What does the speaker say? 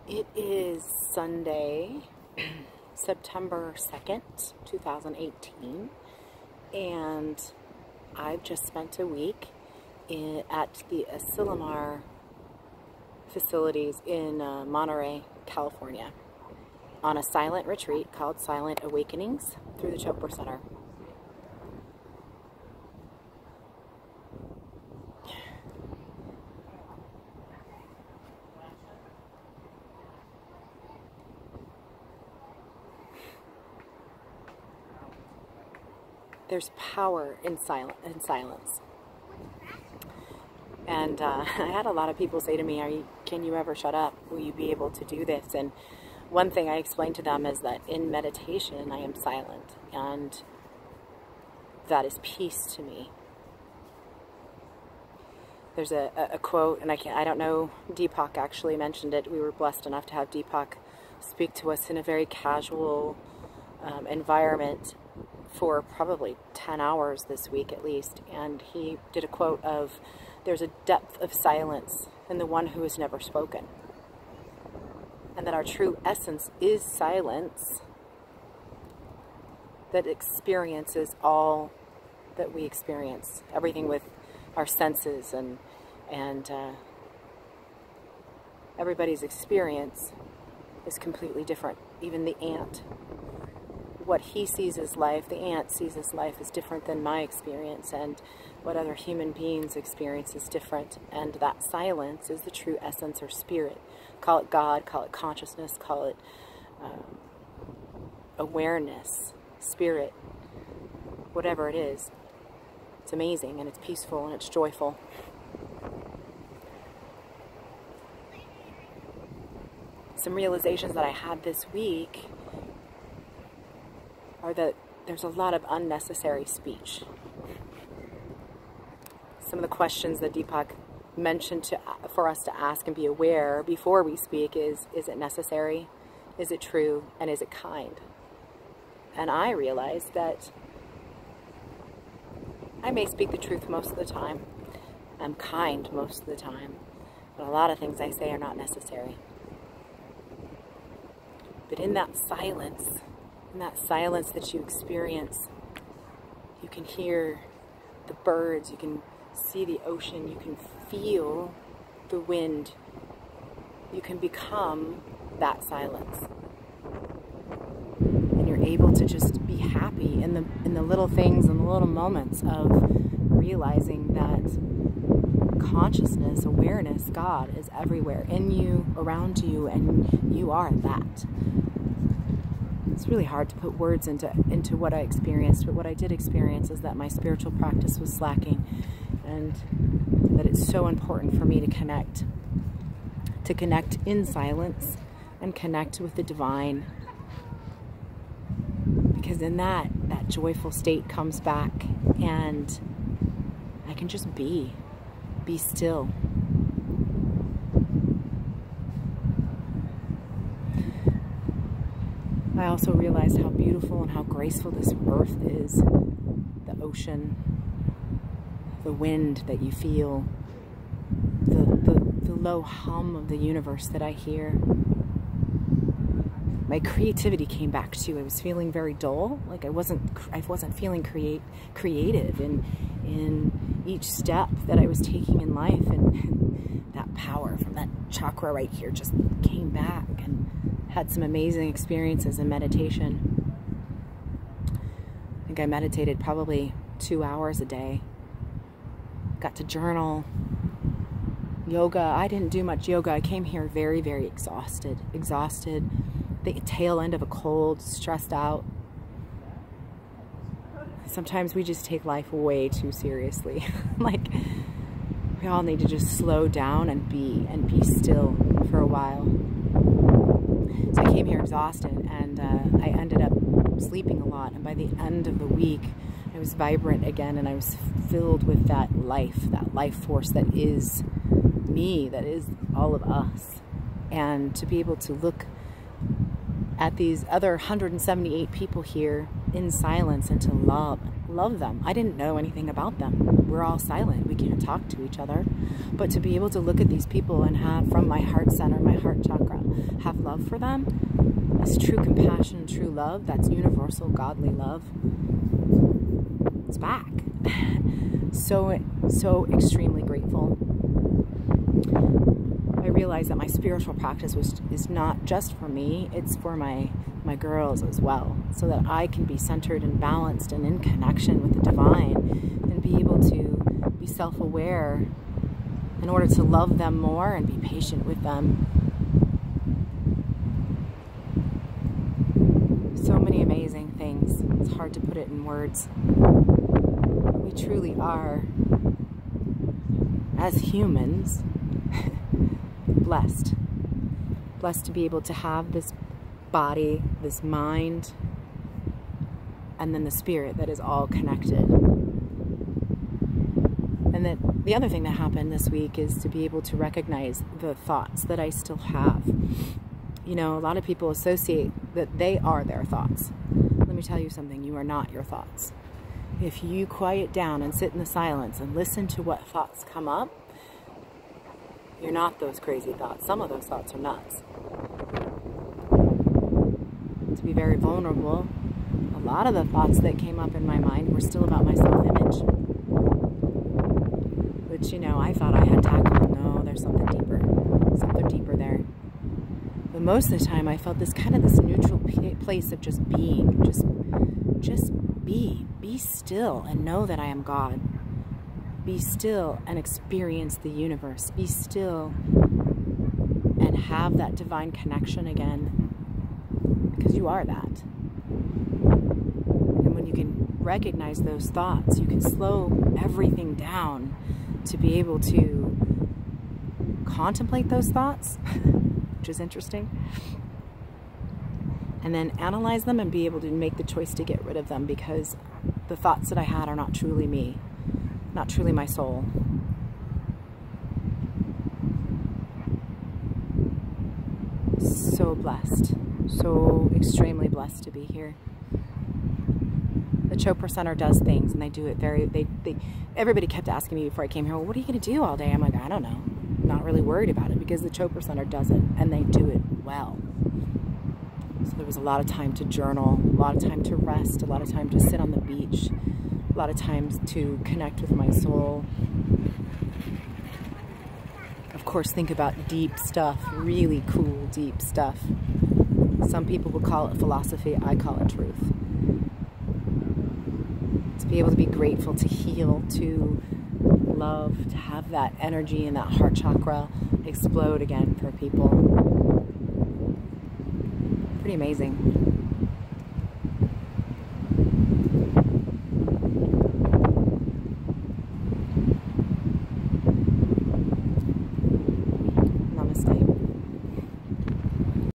It is Sunday, September 2nd, 2018, and I've just spent a week at the Asilomar facilities in Monterey, California, on a silent retreat called Silent Awakenings through the Chopra Center. There's power in silence. And I had a lot of people say to me, can you ever shut up? Will you be able to do this? And one thing I explained to them is that in meditation, I am silent. And that is peace to me. There's a quote, and I don't know, Deepak actually mentioned it. We were blessed enough to have Deepak speak to us in a very casual environment for probably 10 hours this week at least, and he did a quote of, there's a depth of silence in the one who has never spoken, and that our true essence is silence that experiences all that we experience, everything with our senses, and everybody's experience is completely different. Even the ant, what he sees as life, the ant sees as life, is different than my experience, and what other human beings experience is different. And that silence is the true essence or spirit. Call it God, call it consciousness, call it awareness, spirit, whatever it is. It's amazing, and it's peaceful, and it's joyful. Some realizations that I had this week are that there's a lot of unnecessary speech. Some of the questions that Deepak mentioned for us to ask and be aware before we speak is it necessary? Is it true? And is it kind? And I realized that I may speak the truth most of the time. I'm kind most of the time. But a lot of things I say are not necessary. But in that silence that you experience, you can hear the birds, you can see the ocean, you can feel the wind. You can become that silence. And you're able to just be happy in the little things and the little moments of realizing that consciousness, awareness, God is everywhere, in you, around you, and you are that. It's really hard to put words into what I experienced, but what I did experience is that my spiritual practice was slacking, and that it's so important for me to connect in silence and connect with the divine, because in that joyful state comes back, and I can just be still. I also realized how beautiful and how graceful this earth is. The ocean, the wind that you feel, the low hum of the universe that I hear. My creativity came back too. I was feeling very dull, like I wasn't feeling creative in each step that I was taking in life, and that power from that chakra right here just came back, and had some amazing experiences in meditation. I think I meditated probably 2 hours a day. Got to journal. Yoga. I didn't do much yoga. I came here very, very exhausted. The tail end of a cold, stressed out. Sometimes we just take life way too seriously. Like, we all need to just slow down and be still for a while. So I came here exhausted, and I ended up sleeping a lot, and by the end of the week I was vibrant again, and I was filled with that life force that is me, that is all of us. And to be able to look at these other 178 people here in silence, and to love love them. I didn't know anything about them. We're all silent. We can't talk to each other. But to be able to look at these people and have, from my heart center, my heart chakra, have love for them, that's true compassion and true love. That's universal godly love. It's back. So extremely grateful. I realized that my spiritual practice is not just for me, it's for my girls as well, so that I can be centered and balanced and in connection with the divine and be able to be self-aware in order to love them more and be patient with them. So many amazing things. It's hard to put it in words. We truly are, as humans, blessed. Blessed to be able to have this body, this mind, and then the spirit that is all connected. And then the other thing that happened this week is to be able to recognize the thoughts that I still have. You know, a lot of people associate that they are their thoughts. Let me tell you something, you are not your thoughts. If you quiet down and sit in the silence and listen to what thoughts come up, you're not those crazy thoughts. Some of those thoughts are nuts. To be very vulnerable, a lot of the thoughts that came up in my mind were still about my self-image. Which, you know, I thought I had tackled. No, there's something deeper there. But most of the time I felt this kind of this neutral place of just being, just be still and know that I am God. Be still and experience the universe. Be still and have that divine connection again. Because you are that. And when you can recognize those thoughts, you can slow everything down to be able to contemplate those thoughts, which is interesting. And then analyze them and be able to make the choice to get rid of them, because the thoughts that I had are not truly me, not truly my soul. So blessed. So extremely blessed to be here. The Chopra Center does things, and they do it everybody kept asking me before I came here, well, what are you going to do all day? I'm like, I don't know. I'm not really worried about it, because the Chopra Center does it, and they do it well. So there was a lot of time to journal, a lot of time to rest, a lot of time to sit on the beach, a lot of times to connect with my soul. Of course, think about deep stuff, really cool deep stuff. Some people would call it philosophy, I call it truth. To be able to be grateful, to heal, to love, to have that energy and that heart chakra explode again for people. Pretty amazing.